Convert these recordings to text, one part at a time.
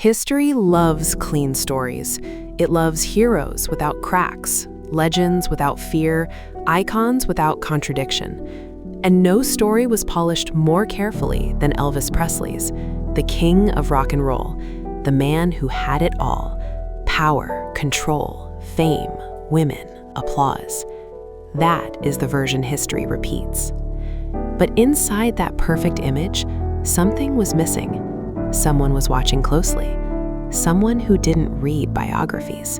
History loves clean stories. It loves heroes without cracks, legends without fear, icons without contradiction. And no story was polished more carefully than Elvis Presley's, the king of rock and roll, the man who had it all: power, control, fame, women, applause. That is the version history repeats. But inside that perfect image, something was missing. Someone was watching closely. Someone who didn't read biographies.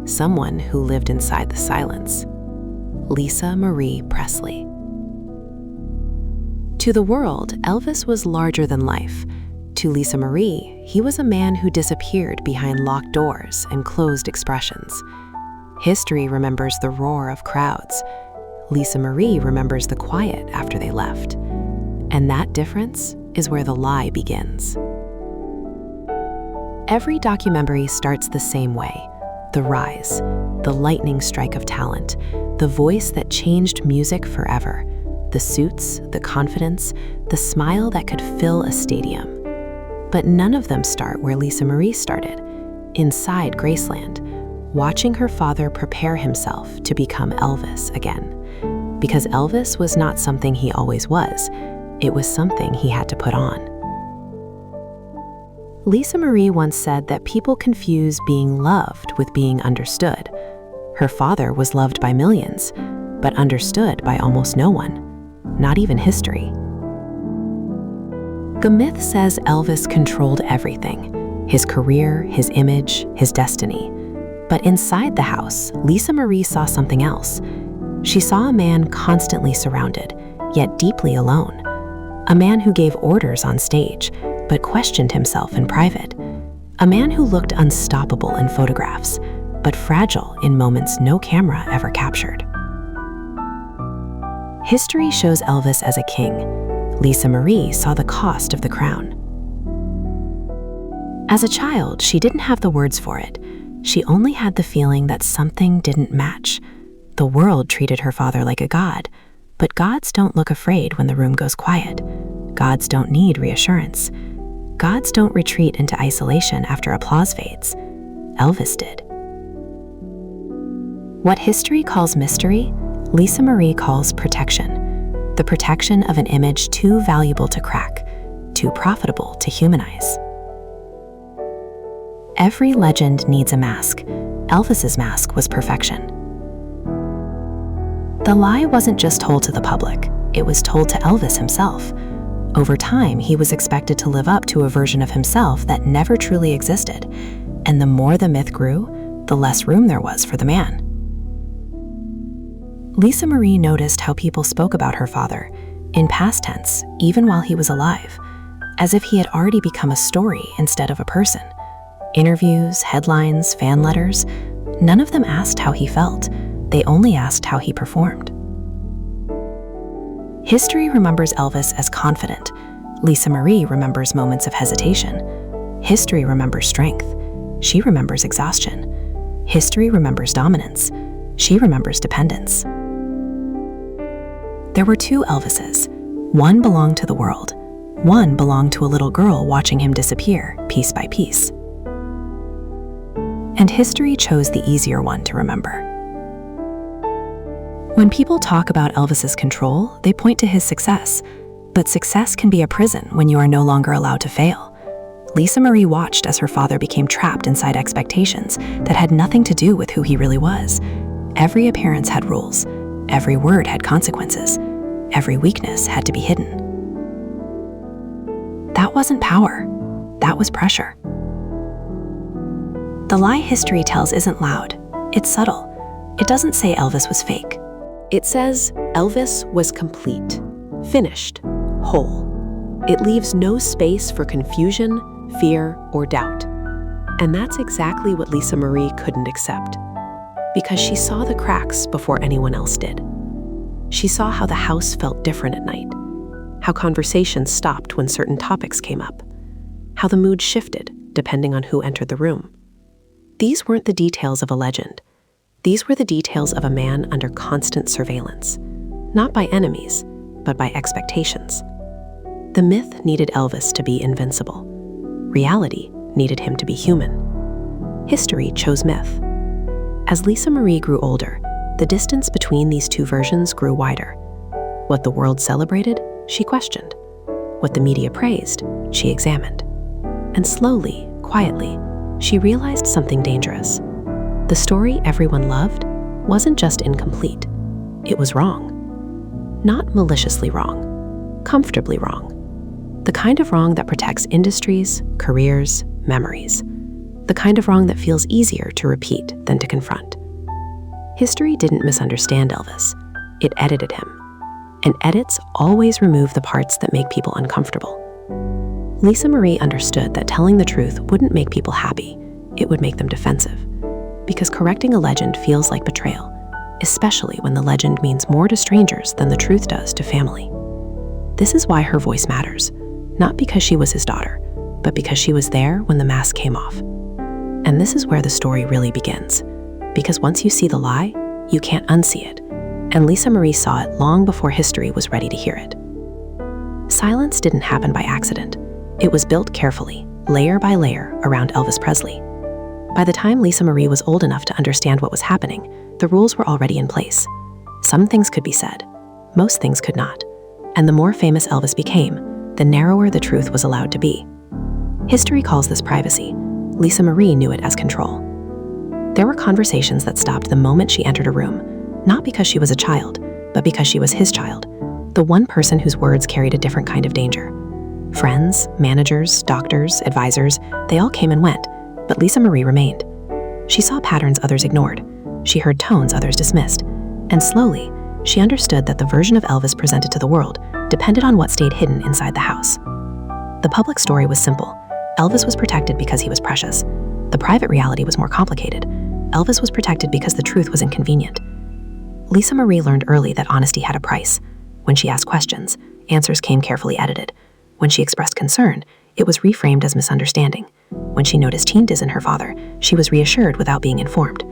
Someone who lived inside the silence. Lisa Marie Presley. To the world, Elvis was larger than life. To Lisa Marie, he was a man who disappeared behind locked doors and closed expressions. History remembers the roar of crowds. Lisa Marie remembers the quiet after they left. And that difference is where the lie begins. Every documentary starts the same way: the rise, the lightning strike of talent, the voice that changed music forever, the suits, the confidence, the smile that could fill a stadium. But none of them start where Lisa Marie started, inside Graceland, watching her father prepare himself to become Elvis again. Because Elvis was not something he always was, it was something he had to put on. Lisa Marie once said that people confuse being loved with being understood. Her father was loved by millions, but understood by almost no one, not even history. The myth says Elvis controlled everything: his career, his image, his destiny. But inside the house, Lisa Marie saw something else. She saw a man constantly surrounded, yet deeply alone. A man who gave orders on stage, but questioned himself in private. A man who looked unstoppable in photographs, but fragile in moments no camera ever captured. History shows Elvis as a king. Lisa Marie saw the cost of the crown. As a child, she didn't have the words for it. She only had the feeling that something didn't match. The world treated her father like a god, but gods don't look afraid when the room goes quiet. Gods don't need reassurance. Gods don't retreat into isolation after applause fades. Elvis did. What history calls mystery, Lisa Marie calls protection. The protection of an image too valuable to crack, too profitable to humanize. Every legend needs a mask. Elvis's mask was perfection. The lie wasn't just told to the public, it was told to Elvis himself. Over time, he was expected to live up to a version of himself that never truly existed. And the more the myth grew, the less room there was for the man. Lisa Marie noticed how people spoke about her father, in past tense, even while he was alive, as if he had already become a story instead of a person. Interviews, headlines, fan letters, none of them asked how he felt. They only asked how he performed. History remembers Elvis as confident. Lisa Marie remembers moments of hesitation. History remembers strength. She remembers exhaustion. History remembers dominance. She remembers dependence. There were two Elvises. One belonged to the world. One belonged to a little girl watching him disappear, piece by piece. And history chose the easier one to remember. When people talk about Elvis's control, they point to his success. But success can be a prison when you are no longer allowed to fail. Lisa Marie watched as her father became trapped inside expectations that had nothing to do with who he really was. Every appearance had rules. Every word had consequences. Every weakness had to be hidden. That wasn't power. That was pressure. The lie history tells isn't loud. It's subtle. It doesn't say Elvis was fake. It says Elvis was complete, finished, whole. It leaves no space for confusion, fear, or doubt. And that's exactly what Lisa Marie couldn't accept, because she saw the cracks before anyone else did. She saw how the house felt different at night, how conversations stopped when certain topics came up, how the mood shifted depending on who entered the room. These weren't the details of a legend. These were the details of a man under constant surveillance, not by enemies, but by expectations. The myth needed Elvis to be invincible. Reality needed him to be human. History chose myth. As Lisa Marie grew older, the distance between these two versions grew wider. What the world celebrated, she questioned. What the media praised, she examined. And slowly, quietly, she realized something dangerous. The story everyone loved wasn't just incomplete. It was wrong. Not maliciously wrong, comfortably wrong. The kind of wrong that protects industries, careers, memories. The kind of wrong that feels easier to repeat than to confront. History didn't misunderstand Elvis. It edited him. And edits always remove the parts that make people uncomfortable. Lisa Marie understood that telling the truth wouldn't make people happy. It would make them defensive. Because correcting a legend feels like betrayal, especially when the legend means more to strangers than the truth does to family. This is why her voice matters, not because she was his daughter, but because she was there when the mask came off. And this is where the story really begins. Because once you see the lie, you can't unsee it. And Lisa Marie saw it long before history was ready to hear it. Silence didn't happen by accident. It was built carefully, layer by layer, around Elvis Presley. By the time Lisa Marie was old enough to understand what was happening, the rules were already in place. Some things could be said, most things could not. And the more famous Elvis became, the narrower the truth was allowed to be. History calls this privacy. Lisa Marie knew it as control. There were conversations that stopped the moment she entered a room, not because she was a child, but because she was his child, the one person whose words carried a different kind of danger. Friends, managers, doctors, advisors, they all came and went, but Lisa Marie remained. She saw patterns others ignored. She heard tones others dismissed. And slowly, she understood that the version of Elvis presented to the world depended on what stayed hidden inside the house. The public story was simple. Elvis was protected because he was precious. The private reality was more complicated. Elvis was protected because the truth was inconvenient. Lisa Marie learned early that honesty had a price. When she asked questions, answers came carefully edited. When she expressed concern, it was reframed as misunderstanding. When she noticed changes in her father, she was reassured without being informed.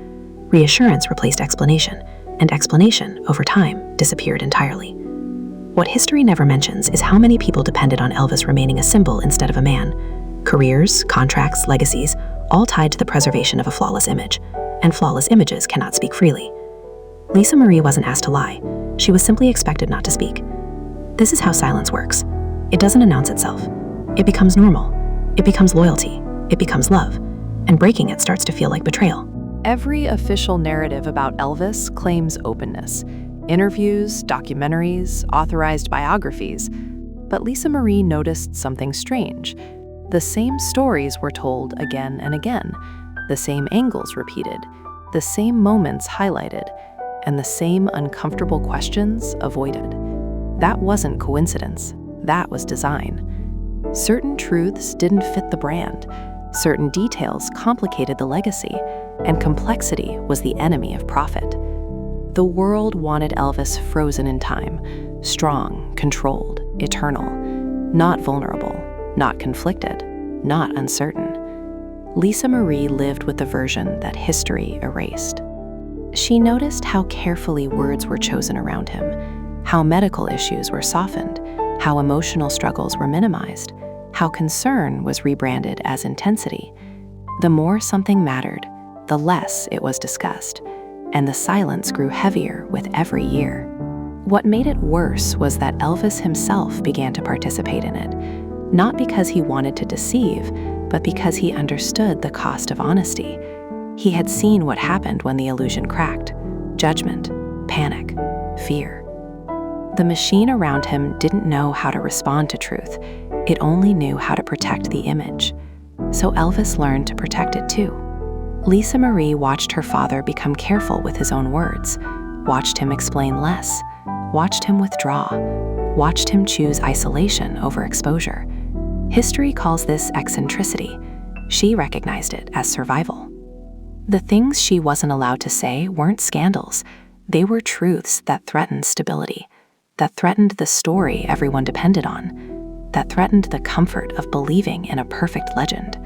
Reassurance replaced explanation, and explanation, over time, disappeared entirely. What history never mentions is how many people depended on Elvis remaining a symbol instead of a man. Careers, contracts, legacies, all tied to the preservation of a flawless image. And flawless images cannot speak freely. Lisa Marie wasn't asked to lie. She was simply expected not to speak. This is how silence works. It doesn't announce itself. It becomes normal. It becomes loyalty. It becomes love. And breaking it starts to feel like betrayal. Every official narrative about Elvis claims openness. Interviews, documentaries, authorized biographies. But Lisa Marie noticed something strange. The same stories were told again and again. The same angles repeated. The same moments highlighted. And the same uncomfortable questions avoided. That wasn't coincidence. That was design. Certain truths didn't fit the brand. Certain details complicated the legacy, and complexity was the enemy of profit. The world wanted Elvis frozen in time, strong, controlled, eternal, not vulnerable, not conflicted, not uncertain. Lisa Marie lived with the version that history erased. She noticed how carefully words were chosen around him, how medical issues were softened, how emotional struggles were minimized, how concern was rebranded as intensity. The more something mattered, the less it was discussed, and the silence grew heavier with every year. What made it worse was that Elvis himself began to participate in it, not because he wanted to deceive, but because he understood the cost of honesty. He had seen what happened when the illusion cracked: judgment, panic, fear. The machine around him didn't know how to respond to truth. It only knew how to protect the image. So Elvis learned to protect it too. Lisa Marie watched her father become careful with his own words, watched him explain less, watched him withdraw, watched him choose isolation over exposure. History calls this eccentricity. She recognized it as survival. The things she wasn't allowed to say weren't scandals. They were truths that threatened stability, that threatened the story everyone depended on, that threatened the comfort of believing in a perfect legend.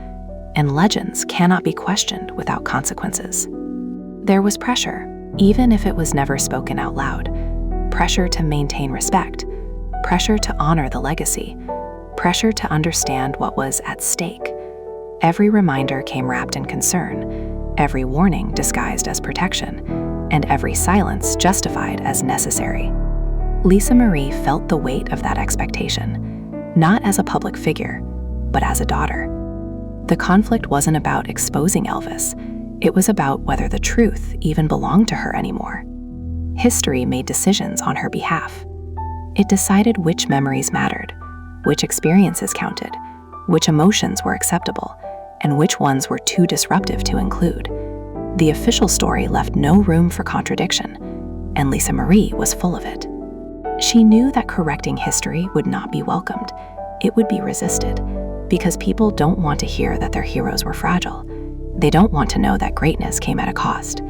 And legends cannot be questioned without consequences. There was pressure, even if it was never spoken out loud. Pressure to maintain respect, pressure to honor the legacy, pressure to understand what was at stake. Every reminder came wrapped in concern, every warning disguised as protection, and every silence justified as necessary. Lisa Marie felt the weight of that expectation, not as a public figure, but as a daughter. The conflict wasn't about exposing Elvis. It was about whether the truth even belonged to her anymore. History made decisions on her behalf. It decided which memories mattered, which experiences counted, which emotions were acceptable, and which ones were too disruptive to include. The official story left no room for contradiction, and Lisa Marie was full of it. She knew that correcting history would not be welcomed. It would be resisted, because people don't want to hear that their heroes were fragile. They don't want to know that greatness came at a cost.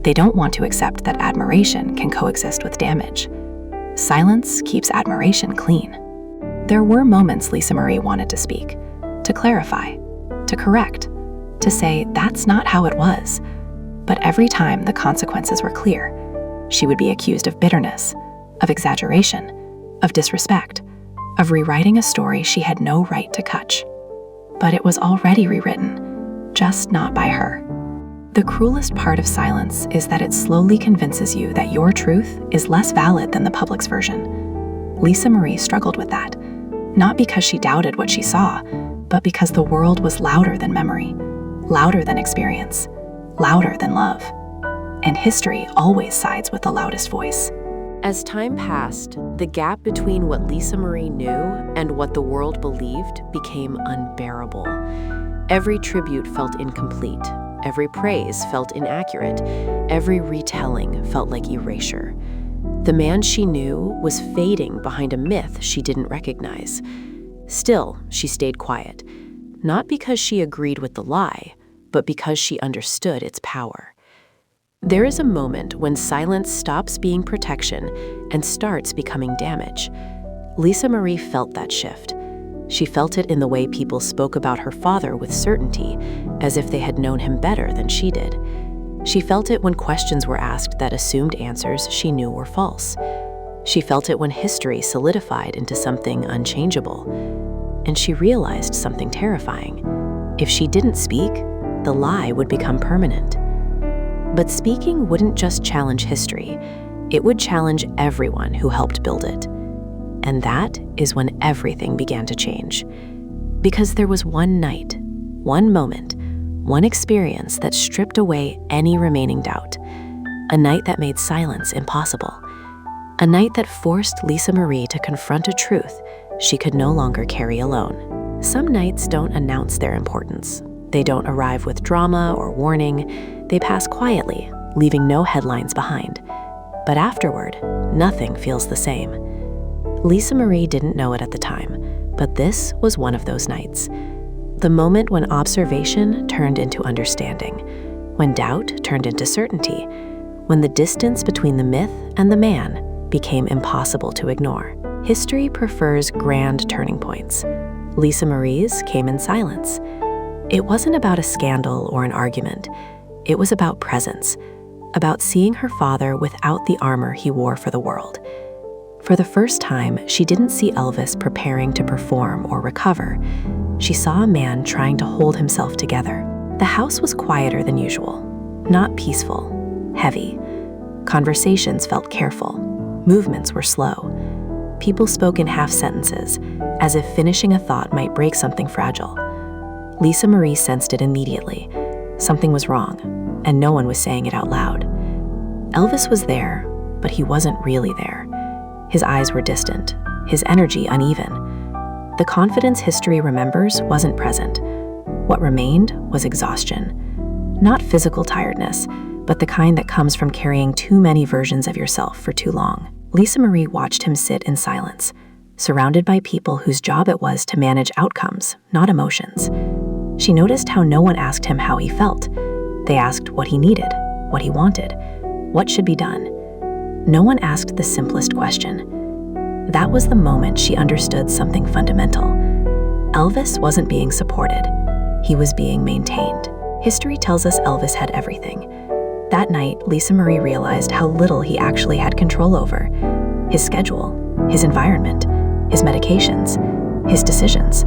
They don't want to accept that admiration can coexist with damage. Silence keeps admiration clean. There were moments Lisa Marie wanted to speak, to clarify, to correct, to say that's not how it was. But every time the consequences were clear, she would be accused of bitterness, of exaggeration, of disrespect, of rewriting a story she had no right to touch. But it was already rewritten, just not by her. The cruelest part of silence is that it slowly convinces you that your truth is less valid than the public's version. Lisa Marie struggled with that, not because she doubted what she saw, but because the world was louder than memory, louder than experience, louder than love. And history always sides with the loudest voice. As time passed, the gap between what Lisa Marie knew and what the world believed became unbearable. Every tribute felt incomplete. Every praise felt inaccurate. Every retelling felt like erasure. The man she knew was fading behind a myth she didn't recognize. Still, she stayed quiet, not because she agreed with the lie, but because she understood its power. There is a moment when silence stops being protection and starts becoming damage. Lisa Marie felt that shift. She felt it in the way people spoke about her father with certainty, as if they had known him better than she did. She felt it when questions were asked that assumed answers she knew were false. She felt it when history solidified into something unchangeable. And she realized something terrifying. If she didn't speak, the lie would become permanent. But speaking wouldn't just challenge history. It would challenge everyone who helped build it. And that is when everything began to change. Because there was one night, one moment, one experience that stripped away any remaining doubt. A night that made silence impossible. A night that forced Lisa Marie to confront a truth she could no longer carry alone. Some nights don't announce their importance. They don't arrive with drama or warning. They pass quietly, leaving no headlines behind. But afterward, nothing feels the same. Lisa Marie didn't know it at the time, but this was one of those nights. The moment when observation turned into understanding, when doubt turned into certainty, when the distance between the myth and the man became impossible to ignore. History prefers grand turning points. Lisa Marie's came in silence. It wasn't about a scandal or an argument. It was about presence, about seeing her father without the armor he wore for the world. For the first time, she didn't see Elvis preparing to perform or recover. She saw a man trying to hold himself together. The house was quieter than usual, not peaceful, heavy. Conversations felt careful. Movements were slow. People spoke in half sentences, as if finishing a thought might break something fragile. Lisa Marie sensed it immediately. Something was wrong, and no one was saying it out loud. Elvis was there, but he wasn't really there. His eyes were distant, his energy uneven. The confidence history remembers wasn't present. What remained was exhaustion. Not physical tiredness, but the kind that comes from carrying too many versions of yourself for too long. Lisa Marie watched him sit in silence, surrounded by people whose job it was to manage outcomes, not emotions. She noticed how no one asked him how he felt. They asked what he needed, what he wanted, what should be done. No one asked the simplest question. That was the moment she understood something fundamental. Elvis wasn't being supported. He was being maintained. History tells us Elvis had everything. That night, Lisa Marie realized how little he actually had control over. His schedule, his environment, his medications, his decisions.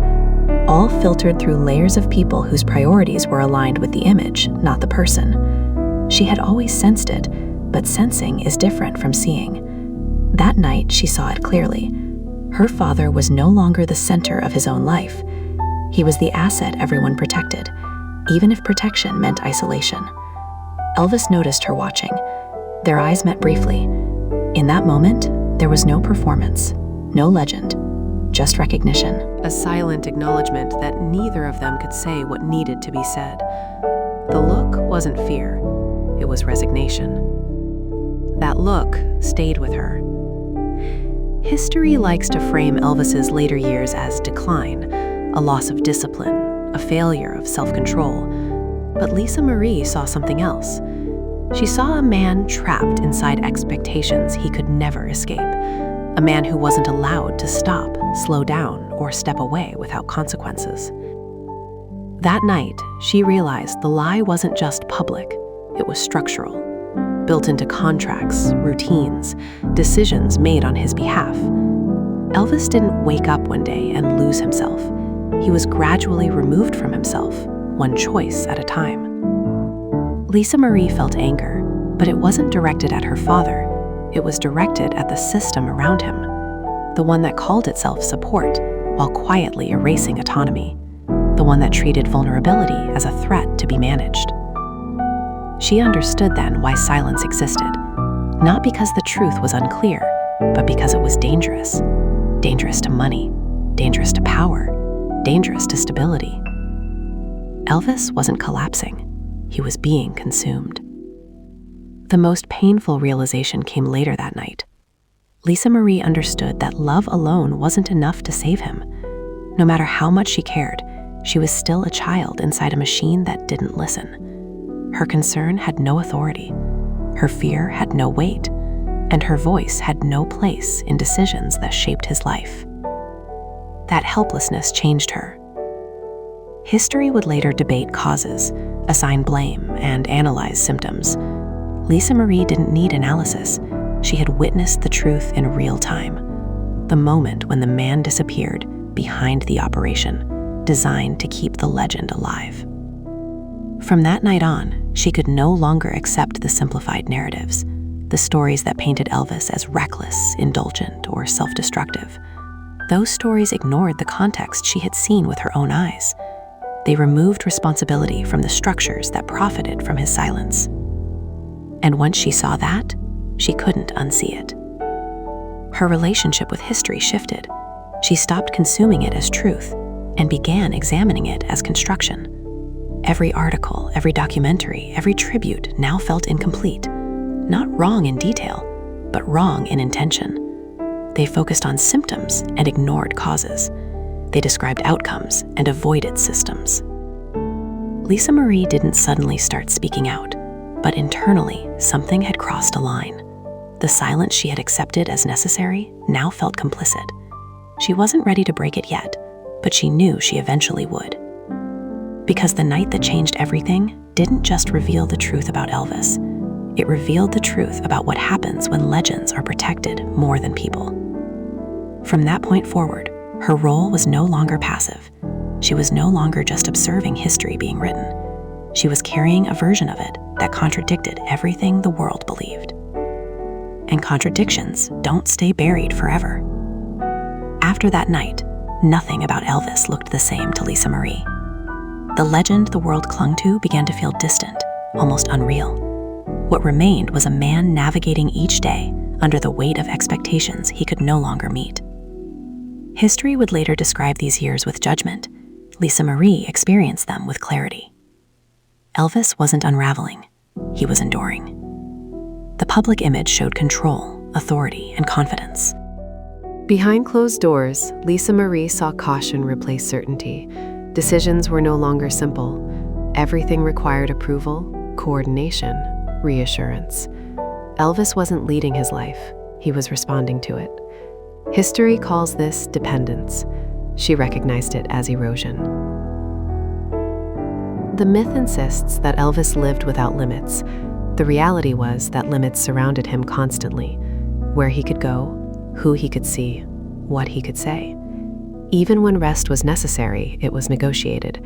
all filtered through layers of people whose priorities were aligned with the image, not the person. She had always sensed it, but sensing is different from seeing. That night, she saw it clearly. Her father was no longer the center of his own life. He was the asset everyone protected, even if protection meant isolation. Elvis noticed her watching. Their eyes met briefly. In that moment, there was no performance, no legend, just recognition. A silent acknowledgement that neither of them could say what needed to be said. The look wasn't fear, it was resignation. That look stayed with her. History likes to frame Elvis's later years as decline, a loss of discipline, a failure of self-control. But Lisa Marie saw something else. She saw a man trapped inside expectations he could never escape. A man who wasn't allowed to stop, slow down, or step away without consequences. That night, she realized the lie wasn't just public, it was structural. Built into contracts, routines, decisions made on his behalf. Elvis didn't wake up one day and lose himself. He was gradually removed from himself, one choice at a time. Lisa Marie felt anger, but it wasn't directed at her father. It was directed at the system around him, the one that called itself support while quietly erasing autonomy, the one that treated vulnerability as a threat to be managed. She understood then why silence existed, not because the truth was unclear, but because it was dangerous. Dangerous to money, dangerous to power, dangerous to stability. Elvis wasn't collapsing, he was being consumed. The most painful realization came later that night. Lisa Marie understood that love alone wasn't enough to save him. No matter how much she cared, she was still a child inside a machine that didn't listen. Her concern had no authority, her fear had no weight, and her voice had no place in decisions that shaped his life. That helplessness changed her. History would later debate causes, assign blame, and analyze symptoms. Lisa Marie didn't need analysis. She had witnessed the truth in real time. The moment when the man disappeared behind the operation, designed to keep the legend alive. From that night on, she could no longer accept the simplified narratives, the stories that painted Elvis as reckless, indulgent, or self-destructive. Those stories ignored the context she had seen with her own eyes. They removed responsibility from the structures that profited from his silence. And once she saw that, she couldn't unsee it. Her relationship with history shifted. She stopped consuming it as truth and began examining it as construction. Every article, every documentary, every tribute now felt incomplete. Not wrong in detail, but wrong in intention. They focused on symptoms and ignored causes. They described outcomes and avoided systems. Lisa Marie didn't suddenly start speaking out, but internally, something had crossed a line. The silence she had accepted as necessary now felt complicit. She wasn't ready to break it yet, but she knew she eventually would. Because the night that changed everything didn't just reveal the truth about Elvis. It revealed the truth about what happens when legends are protected more than people. From that point forward, her role was no longer passive. She was no longer just observing history being written. She was carrying a version of it that contradicted everything the world believed. And contradictions don't stay buried forever. After that night, nothing about Elvis looked the same to Lisa Marie. The legend the world clung to began to feel distant, almost unreal. What remained was a man navigating each day under the weight of expectations he could no longer meet. History would later describe these years with judgment. Lisa Marie experienced them with clarity. Elvis wasn't unraveling, he was enduring. The public image showed control, authority, and confidence. Behind closed doors, Lisa Marie saw caution replace certainty. Decisions were no longer simple. Everything required approval, coordination, reassurance. Elvis wasn't leading his life, he was responding to it. History calls this dependence. She recognized it as erosion. The myth insists that Elvis lived without limits. The reality was that limits surrounded him constantly. Where he could go, who he could see, what he could say. Even when rest was necessary, it was negotiated.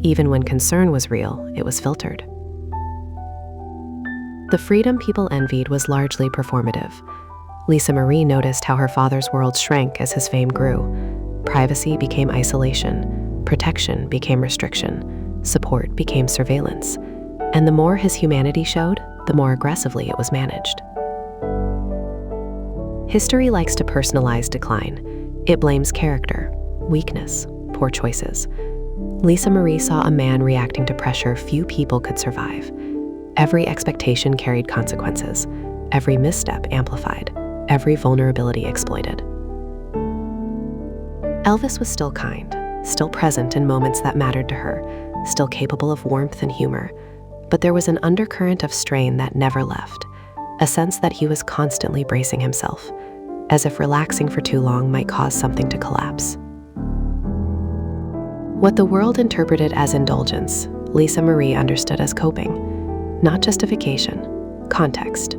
Even when concern was real, it was filtered. The freedom people envied was largely performative. Lisa Marie noticed how her father's world shrank as his fame grew. Privacy became isolation, protection became restriction, support became surveillance. And the more his humanity showed, the more aggressively it was managed. History likes to personalize decline. It blames character, weakness, poor choices. Lisa Marie saw a man reacting to pressure few people could survive. Every expectation carried consequences, every misstep amplified, every vulnerability exploited. Elvis was still kind, still present in moments that mattered to her, still capable of warmth and humor, but there was an undercurrent of strain that never left, a sense that he was constantly bracing himself, as if relaxing for too long might cause something to collapse. What the world interpreted as indulgence, Lisa Marie understood as coping, not justification, context.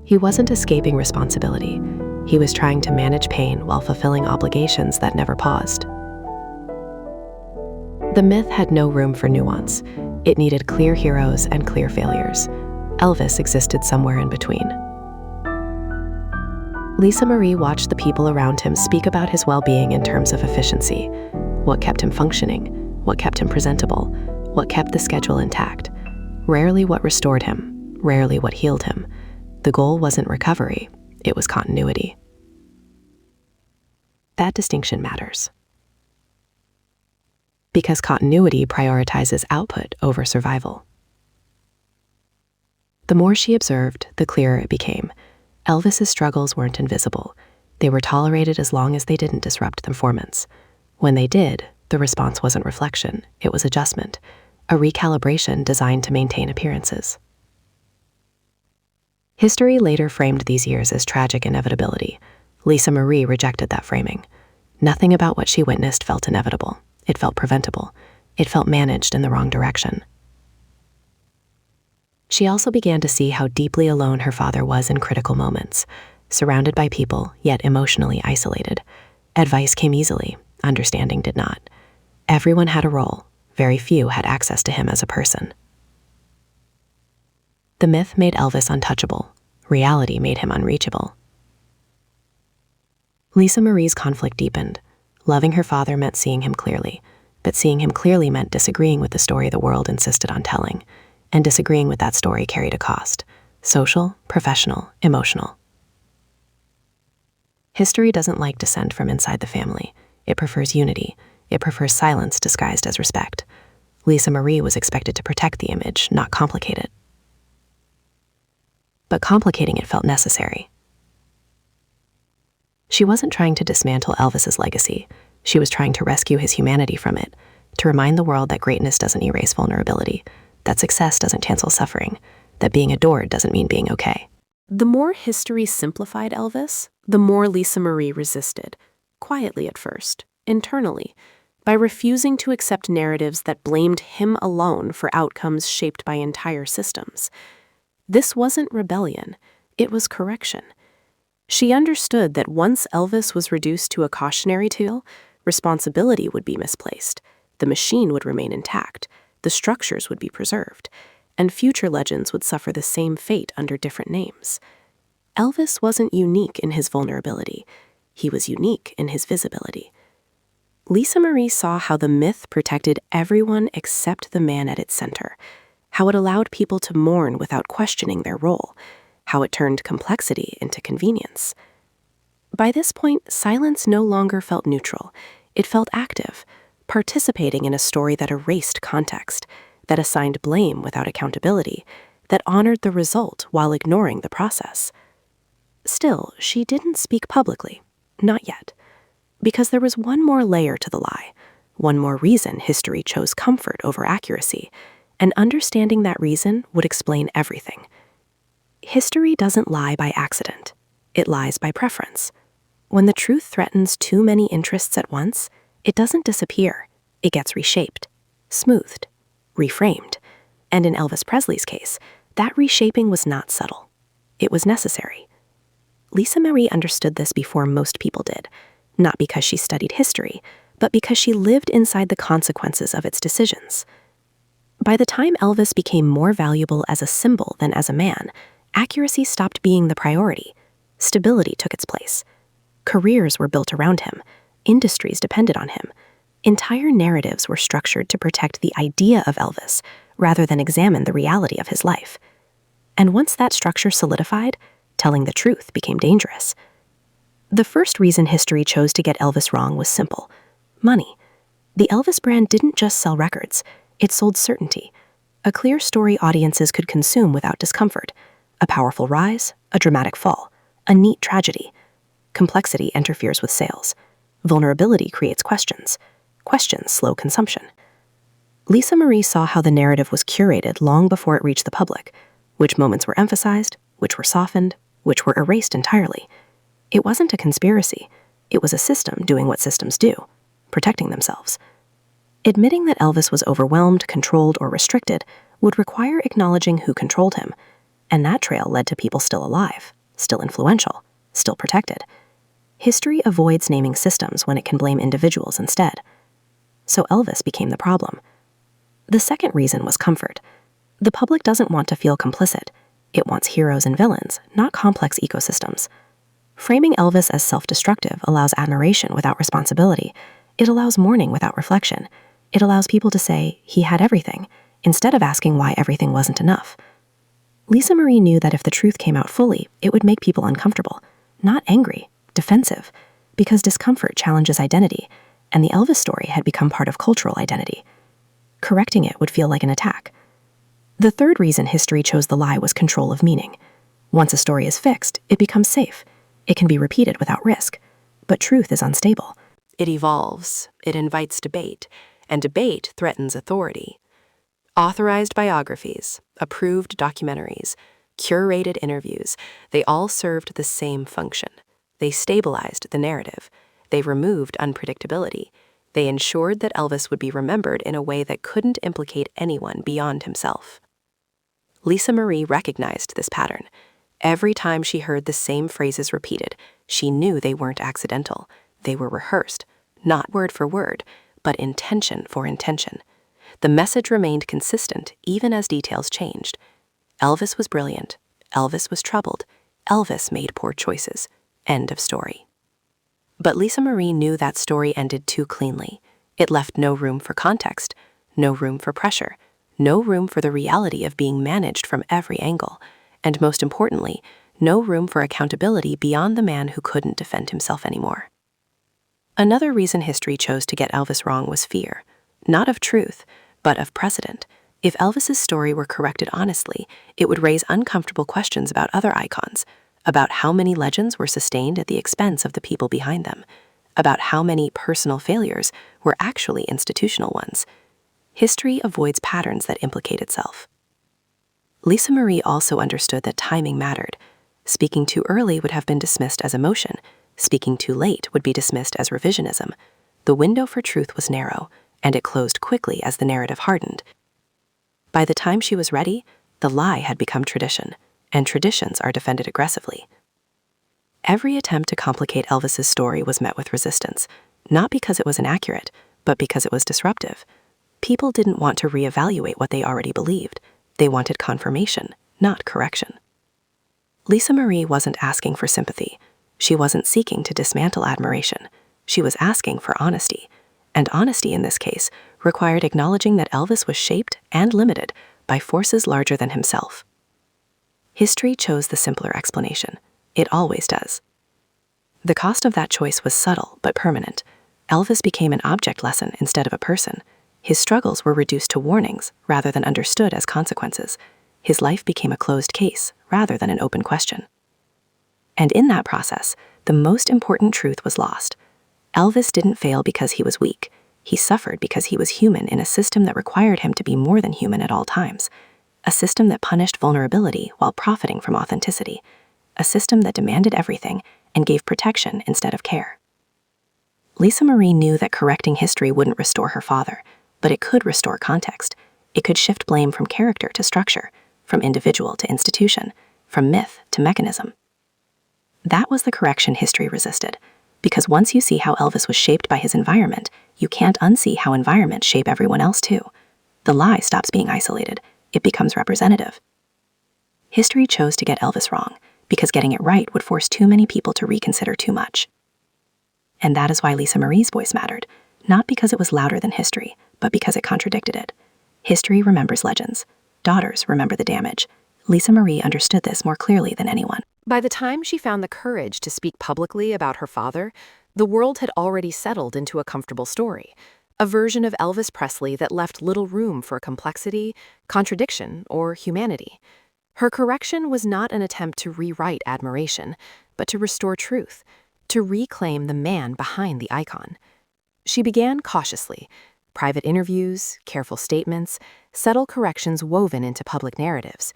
He wasn't escaping responsibility. He was trying to manage pain while fulfilling obligations that never paused. The myth had no room for nuance. It needed clear heroes and clear failures. Elvis existed somewhere in between. Lisa Marie watched the people around him speak about his well-being in terms of efficiency. What kept him functioning? What kept him presentable? What kept the schedule intact? Rarely what restored him, rarely what healed him. The goal wasn't recovery, it was continuity. That distinction matters. Because continuity prioritizes output over survival. The more she observed, the clearer it became. Elvis's struggles weren't invisible. They were tolerated as long as they didn't disrupt the performance. When they did, the response wasn't reflection, it was adjustment, a recalibration designed to maintain appearances. History later framed these years as tragic inevitability. Lisa Marie rejected that framing. Nothing about what she witnessed felt inevitable. It felt preventable. It felt managed in the wrong direction. She also began to see how deeply alone her father was in critical moments, surrounded by people, yet emotionally isolated. Advice came easily, understanding did not. Everyone had a role, very few had access to him as a person. The myth made Elvis untouchable. Reality made him unreachable. Lisa Marie's conflict deepened. Loving her father meant seeing him clearly, but seeing him clearly meant disagreeing with the story the world insisted on telling, and disagreeing with that story carried a cost: social, professional, emotional. History doesn't like dissent from inside the family. It prefers unity. It prefers silence disguised as respect. Lisa Marie was expected to protect the image, not complicate it. But complicating it felt necessary. She wasn't trying to dismantle Elvis's legacy. She was trying to rescue his humanity from it, to remind the world that greatness doesn't erase vulnerability, that success doesn't cancel suffering, that being adored doesn't mean being okay. The more history simplified Elvis, the more Lisa Marie resisted, quietly at first, internally, by refusing to accept narratives that blamed him alone for outcomes shaped by entire systems. This wasn't rebellion, it was correction. She understood that once Elvis was reduced to a cautionary tale, responsibility would be misplaced, the machine would remain intact, the structures would be preserved, and future legends would suffer the same fate under different names. Elvis wasn't unique in his vulnerability. He was unique in his visibility. Lisa Marie saw how the myth protected everyone except the man at its center, how it allowed people to mourn without questioning their role, how it turned complexity into convenience. By this point, silence no longer felt neutral. It felt active, participating in a story that erased context, that assigned blame without accountability, that honored the result while ignoring the process. Still, she didn't speak publicly, not yet, because there was one more layer to the lie, one more reason history chose comfort over accuracy, and understanding that reason would explain everything. History doesn't lie by accident. It lies by preference. When the truth threatens too many interests at once, it doesn't disappear. It gets reshaped, smoothed, reframed. And in Elvis Presley's case, that reshaping was not subtle. It was necessary. Lisa Marie understood this before most people did. not because she studied history, but because she lived inside the consequences of its decisions. By the time Elvis became more valuable as a symbol than as a man, accuracy stopped being the priority. Stability took its place. Careers were built around him. Industries depended on him. Entire narratives were structured to protect the idea of Elvis rather than examine the reality of his life. And once that structure solidified, telling the truth became dangerous. The first reason history chose to get Elvis wrong was simple: money. The Elvis brand didn't just sell records, it sold certainty. A clear story audiences could consume without discomfort. A powerful rise, a dramatic fall, a neat tragedy. Complexity interferes with sales. Vulnerability creates questions. Questions slow consumption. Lisa Marie saw how the narrative was curated long before it reached the public. Which moments were emphasized, which were softened, which were erased entirely. It wasn't a conspiracy. It was a system doing what systems do, protecting themselves. Admitting that Elvis was overwhelmed, controlled, or restricted would require acknowledging who controlled him, and that trail led to people still alive, still influential, still protected. History avoids naming systems when it can blame individuals instead. So Elvis became the problem. The second reason was comfort. The public doesn't want to feel complicit. It wants heroes and villains, not complex ecosystems. Framing Elvis as self-destructive allows admiration without responsibility. It allows mourning without reflection. It allows people to say, he had everything, instead of asking why everything wasn't enough. Lisa Marie knew that if the truth came out fully, it would make people uncomfortable, not angry, defensive, because discomfort challenges identity, and the Elvis story had become part of cultural identity. Correcting it would feel like an attack. The third reason history chose the lie was control of meaning. Once a story is fixed, it becomes safe. It can be repeated without risk. But truth is unstable. It evolves, it invites debate, and debate threatens authority. Authorized biographies, approved documentaries, curated interviews, they all served the same function. They stabilized the narrative. They removed unpredictability. They ensured that Elvis would be remembered in a way that couldn't implicate anyone beyond himself. Lisa Marie recognized this pattern. Every time she heard the same phrases repeated, she knew they weren't accidental. They were rehearsed, not word for word, but intention for intention. The message remained consistent even as details changed. Elvis was brilliant. Elvis was troubled. Elvis made poor choices. End of story. But Lisa Marie knew that story ended too cleanly. It left no room for context, no room for pressure, no room for the reality of being managed from every angle, and most importantly, no room for accountability beyond the man who couldn't defend himself anymore. Another reason history chose to get Elvis wrong was fear, not of truth, but of precedent. If Elvis's story were corrected honestly, it would raise uncomfortable questions about other icons, about how many legends were sustained at the expense of the people behind them, about how many personal failures were actually institutional ones. History avoids patterns that implicate itself. Lisa Marie also understood that timing mattered. Speaking too early would have been dismissed as emotion. Speaking too late would be dismissed as revisionism. The window for truth was narrow, and it closed quickly as the narrative hardened. By the time she was ready, the lie had become tradition, and traditions are defended aggressively. Every attempt to complicate Elvis's story was met with resistance, not because it was inaccurate, but because it was disruptive. People didn't want to reevaluate what they already believed. They wanted confirmation, not correction. Lisa Marie wasn't asking for sympathy. She wasn't seeking to dismantle admiration. She was asking for honesty. And honesty in this case required acknowledging that Elvis was shaped and limited by forces larger than himself. History chose the simpler explanation. It always does. The cost of that choice was subtle but permanent. Elvis became an object lesson instead of a person. His struggles were reduced to warnings rather than understood as consequences. His life became a closed case rather than an open question. And in that process, the most important truth was lost. Elvis didn't fail because he was weak. He suffered because he was human in a system that required him to be more than human at all times. A system that punished vulnerability while profiting from authenticity. A system that demanded everything and gave protection instead of care. Lisa Marie knew that correcting history wouldn't restore her father, but it could restore context. It could shift blame from character to structure, from individual to institution, from myth to mechanism. That was the correction history resisted. Because once you see how Elvis was shaped by his environment, you can't unsee how environments shape everyone else too. The lie stops being isolated. It becomes representative. History chose to get Elvis wrong, because getting it right would force too many people to reconsider too much. And that is why Lisa Marie's voice mattered, not because it was louder than history, but because it contradicted it. History remembers legends. Daughters remember the damage. Lisa Marie understood this more clearly than anyone. By the time she found the courage to speak publicly about her father, the world had already settled into a comfortable story, a version of Elvis Presley that left little room for complexity, contradiction, or humanity. Her correction was not an attempt to rewrite admiration, but to restore truth, to reclaim the man behind the icon. She began cautiously, private interviews, careful statements, subtle corrections woven into public narratives,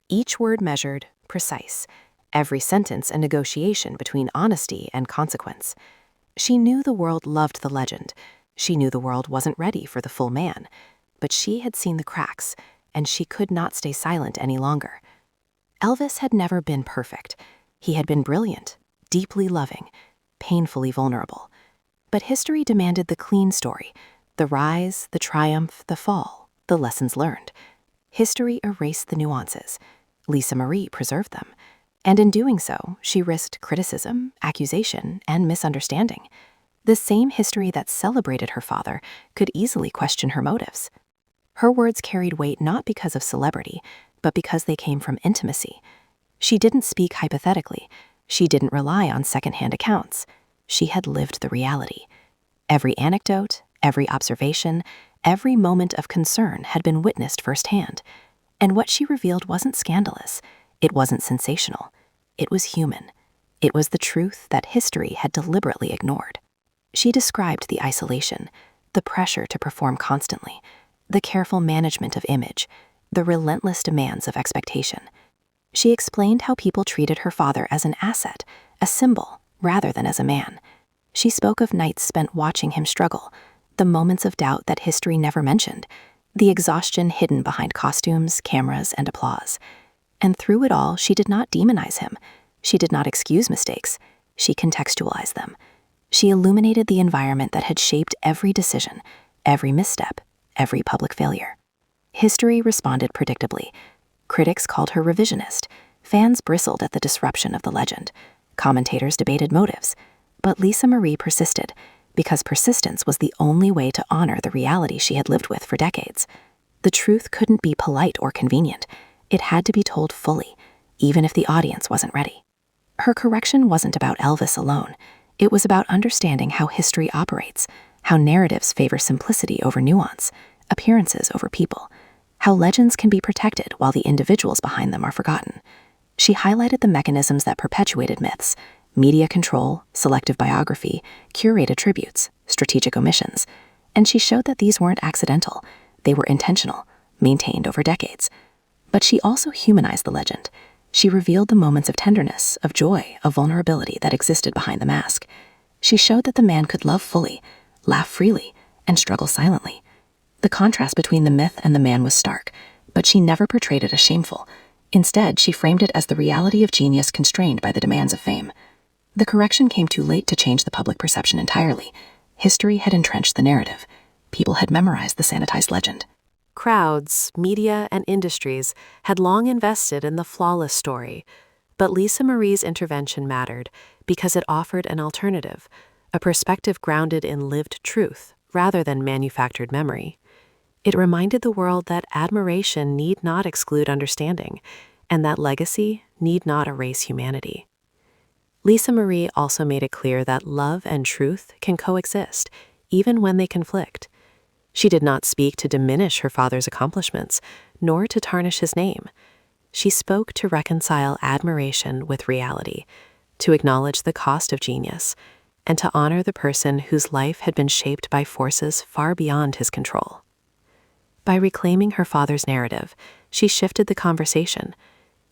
each word measured, precise, every sentence a negotiation between honesty and consequence. She knew the world loved the legend. She knew the world wasn't ready for the full man, but she had seen the cracks, and she could not stay silent any longer. Elvis had never been perfect. He had been brilliant, deeply loving, painfully vulnerable. But history demanded the clean story, the rise, the triumph, the fall, the lessons learned. History erased the nuances. Lisa Marie preserved them. And in doing so, she risked criticism, accusation, and misunderstanding. The same history that celebrated her father could easily question her motives. Her words carried weight not because of celebrity, but because they came from intimacy. She didn't speak hypothetically. She didn't rely on secondhand accounts. She had lived the reality. Every anecdote, every observation, every moment of concern had been witnessed firsthand. And what she revealed wasn't scandalous. It wasn't sensational. It was human. It was the truth that history had deliberately ignored. She described the isolation, the pressure to perform constantly, the careful management of image, the relentless demands of expectation. She explained how people treated her father as an asset, a symbol, rather than as a man. She spoke of nights spent watching him struggle, the moments of doubt that history never mentioned, the exhaustion hidden behind costumes, cameras, and applause. And through it all, she did not demonize him. She did not excuse mistakes. She contextualized them. She illuminated the environment that had shaped every decision, every misstep, every public failure. History responded predictably. Critics called her revisionist. Fans bristled at the disruption of the legend. Commentators debated motives. But Lisa Marie persisted, because persistence was the only way to honor the reality she had lived with for decades. The truth couldn't be polite or convenient. It had to be told fully, even if the audience wasn't ready. Her correction wasn't about Elvis alone. It was about understanding how history operates, how narratives favor simplicity over nuance, appearances over people, how legends can be protected while the individuals behind them are forgotten. She highlighted the mechanisms that perpetuated myths: media control, selective biography, curated tributes, strategic omissions. And she showed that these weren't accidental. They were intentional, maintained over decades. But she also humanized the legend. She revealed the moments of tenderness, of joy, of vulnerability that existed behind the mask. She showed that the man could love fully, laugh freely, and struggle silently. The contrast between the myth and the man was stark, but she never portrayed it as shameful. Instead, she framed it as the reality of genius constrained by the demands of fame. The correction came too late to change the public perception entirely. History had entrenched the narrative. People had memorized the sanitized legend. Crowds, media, and industries had long invested in the flawless story, but Lisa Marie's intervention mattered because it offered an alternative, a perspective grounded in lived truth rather than manufactured memory. It reminded the world that admiration need not exclude understanding, and that legacy need not erase humanity. Lisa Marie also made it clear that love and truth can coexist, even when they conflict. She did not speak to diminish her father's accomplishments, nor to tarnish his name. She spoke to reconcile admiration with reality, to acknowledge the cost of genius, and to honor the person whose life had been shaped by forces far beyond his control. By reclaiming her father's narrative, she shifted the conversation.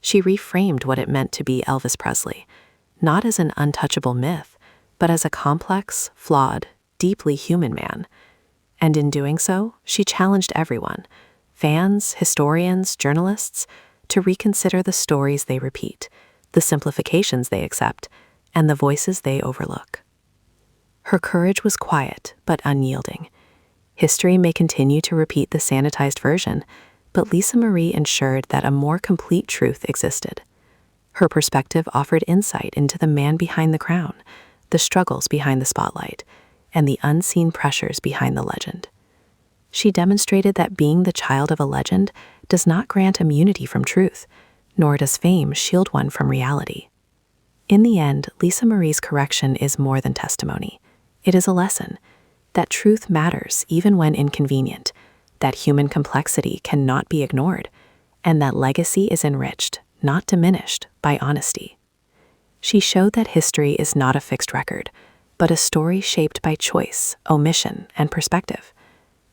She reframed what it meant to be Elvis Presley, not as an untouchable myth, but as a complex, flawed, deeply human man. And in doing so, she challenged everyone, fans, historians, journalists, to reconsider the stories they repeat, the simplifications they accept, and the voices they overlook. Her courage was quiet but unyielding. History may continue to repeat the sanitized version, but Lisa Marie ensured that a more complete truth existed. Her perspective offered insight into the man behind the crown, the struggles behind the spotlight, and the unseen pressures behind the legend. She demonstrated that being the child of a legend does not grant immunity from truth, nor does fame shield one from reality. In the end, Lisa Marie's correction is more than testimony. It is a lesson that truth matters even when inconvenient, that human complexity cannot be ignored, and that legacy is enriched, not diminished, by honesty. She showed that history is not a fixed record, but a story shaped by choice, omission, and perspective.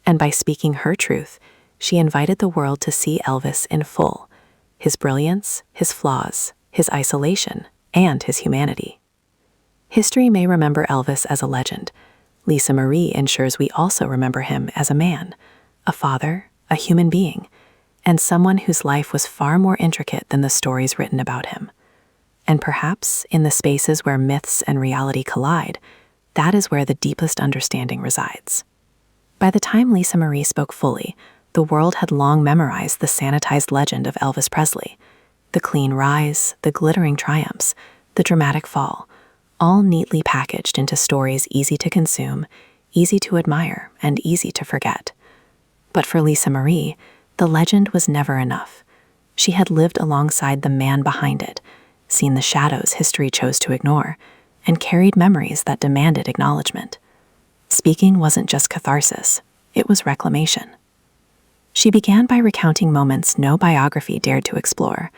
And by speaking her truth, she invited the world to see Elvis in full, his brilliance, his flaws, his isolation, and his humanity. History may remember Elvis as a legend. Lisa Marie ensures we also remember him as a man, a father, a human being, and someone whose life was far more intricate than the stories written about him. And perhaps, in the spaces where myths and reality collide, that is where the deepest understanding resides. By the time Lisa Marie spoke fully, the world had long memorized the sanitized legend of Elvis Presley. The clean rise, the glittering triumphs, the dramatic fall, all neatly packaged into stories easy to consume, easy to admire, and easy to forget. But for Lisa Marie, the legend was never enough. She had lived alongside the man behind it, seen the shadows history chose to ignore, and carried memories that demanded acknowledgement. Speaking wasn't just catharsis, it was reclamation. She began by recounting moments no biography dared to explore,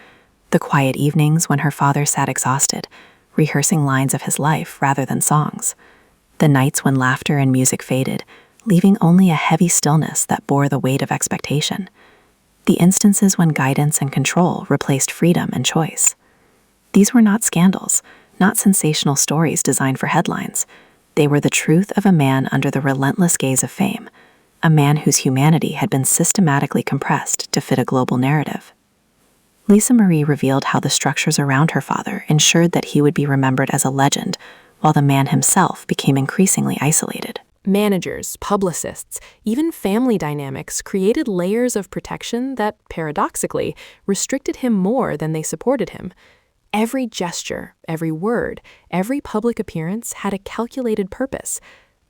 the quiet evenings when her father sat exhausted, rehearsing lines of his life rather than songs, the nights when laughter and music faded, leaving only a heavy stillness that bore the weight of expectation, the instances when guidance and control replaced freedom and choice. These were not scandals, not sensational stories designed for headlines. They were the truth of a man under the relentless gaze of fame, a man whose humanity had been systematically compressed to fit a global narrative. Lisa Marie revealed how the structures around her father ensured that he would be remembered as a legend, while the man himself became increasingly isolated. Managers, publicists, even family dynamics created layers of protection that, paradoxically, restricted him more than they supported him. Every gesture, every word, every public appearance had a calculated purpose.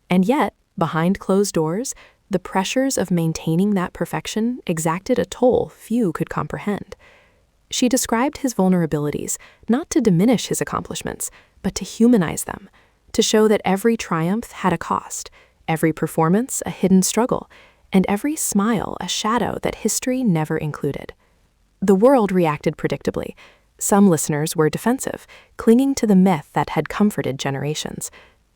And yet, behind closed doors, the pressures of maintaining that perfection exacted a toll few could comprehend. She described his vulnerabilities, not to diminish his accomplishments, but to humanize them, to show that every triumph had a cost, every performance a hidden struggle, and every smile a shadow that history never included. The world reacted predictably. Some listeners were defensive, clinging to the myth that had comforted generations.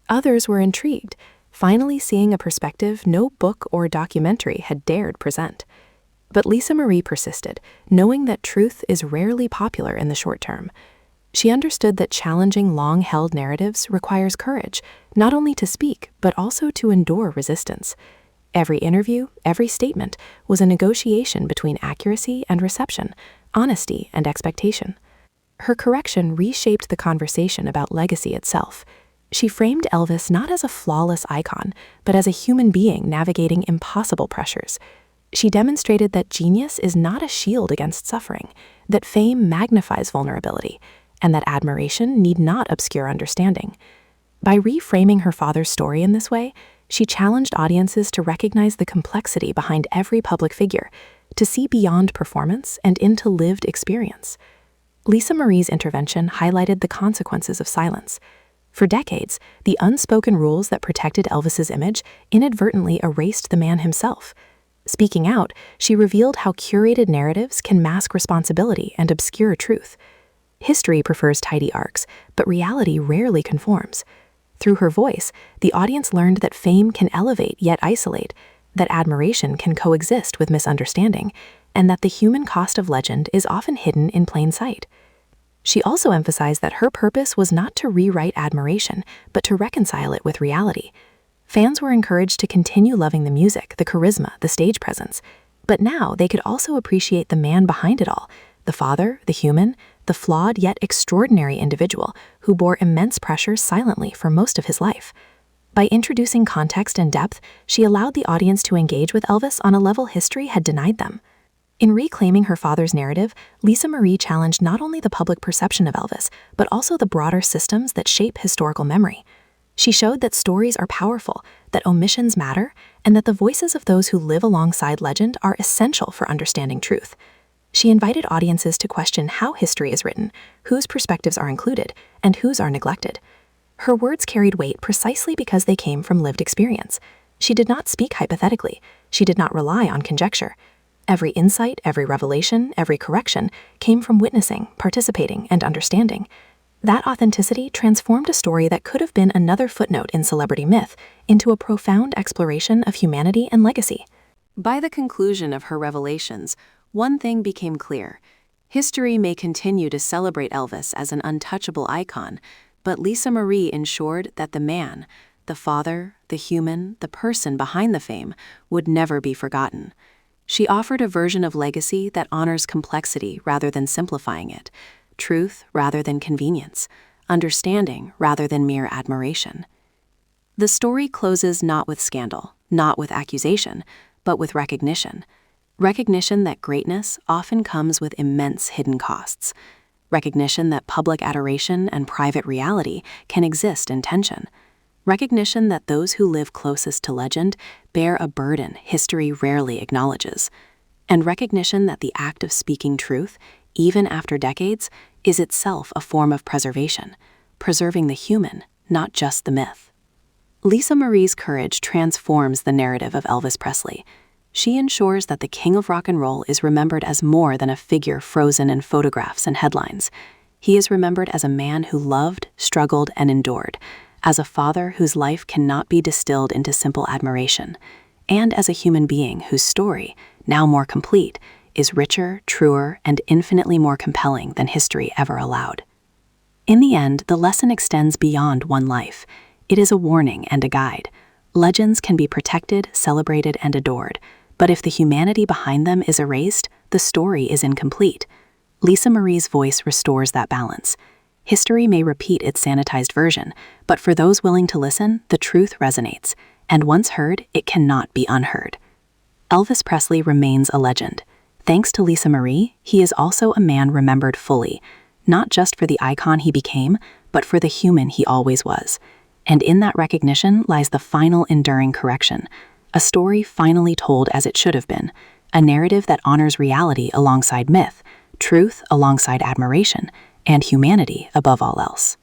Others were intrigued, finally seeing a perspective no book or documentary had dared present. But Lisa Marie persisted, knowing that truth is rarely popular in the short term. She understood that challenging long-held narratives requires courage, not only to speak, but also to endure resistance. Every interview, every statement, was a negotiation between accuracy and reception, honesty and expectation. Her correction reshaped the conversation about legacy itself. She framed Elvis not as a flawless icon, but as a human being navigating impossible pressures. She demonstrated that genius is not a shield against suffering, that fame magnifies vulnerability, and that admiration need not obscure understanding. By reframing her father's story in this way, she challenged audiences to recognize the complexity behind every public figure, to see beyond performance and into lived experience. Lisa Marie's intervention highlighted the consequences of silence. For decades, the unspoken rules that protected Elvis's image inadvertently erased the man himself. Speaking out, she revealed how curated narratives can mask responsibility and obscure truth. History prefers tidy arcs, but reality rarely conforms. Through her voice, the audience learned that fame can elevate yet isolate, that admiration can coexist with misunderstanding, and that the human cost of legend is often hidden in plain sight. She also emphasized that her purpose was not to rewrite admiration, but to reconcile it with reality. Fans were encouraged to continue loving the music, the charisma, the stage presence. But now they could also appreciate the man behind it all, the father, the human, the flawed yet extraordinary individual who bore immense pressure silently for most of his life. By introducing context and depth, she allowed the audience to engage with Elvis on a level history had denied them. In reclaiming her father's narrative, Lisa Marie challenged not only the public perception of Elvis, but also the broader systems that shape historical memory. She showed that stories are powerful, that omissions matter, and that the voices of those who live alongside legend are essential for understanding truth. She invited audiences to question how history is written, whose perspectives are included, and whose are neglected. Her words carried weight precisely because they came from lived experience. She did not speak hypothetically. She did not rely on conjecture. Every insight, every revelation, every correction came from witnessing, participating, and understanding. That authenticity transformed a story that could have been another footnote in celebrity myth into a profound exploration of humanity and legacy. By the conclusion of her revelations, one thing became clear. History may continue to celebrate Elvis as an untouchable icon, but Lisa Marie ensured that the man, the father, the human, the person behind the fame, would never be forgotten. She offered a version of legacy that honors complexity rather than simplifying it, truth rather than convenience, understanding rather than mere admiration. The story closes not with scandal, not with accusation, but with recognition. Recognition that greatness often comes with immense hidden costs. Recognition that public adoration and private reality can exist in tension. Recognition that those who live closest to legend bear a burden history rarely acknowledges. And recognition that the act of speaking truth, even after decades, is itself a form of preservation, preserving the human, not just the myth. Lisa Marie's courage transforms the narrative of Elvis Presley. She ensures that the king of rock and roll is remembered as more than a figure frozen in photographs and headlines. He is remembered as a man who loved, struggled, and endured, as a father whose life cannot be distilled into simple admiration, and as a human being whose story, now more complete, is richer, truer, and infinitely more compelling than history ever allowed. In the end, the lesson extends beyond one life. It is a warning and a guide. Legends can be protected, celebrated, and adored, but if the humanity behind them is erased, the story is incomplete. Lisa Marie's voice restores that balance. History may repeat its sanitized version, but for those willing to listen, the truth resonates, and once heard, it cannot be unheard. Elvis Presley remains a legend. Thanks to Lisa Marie, he is also a man remembered fully, not just for the icon he became, but for the human he always was. And in that recognition lies the final enduring correction, a story finally told as it should have been, a narrative that honors reality alongside myth, truth alongside admiration, and humanity above all else.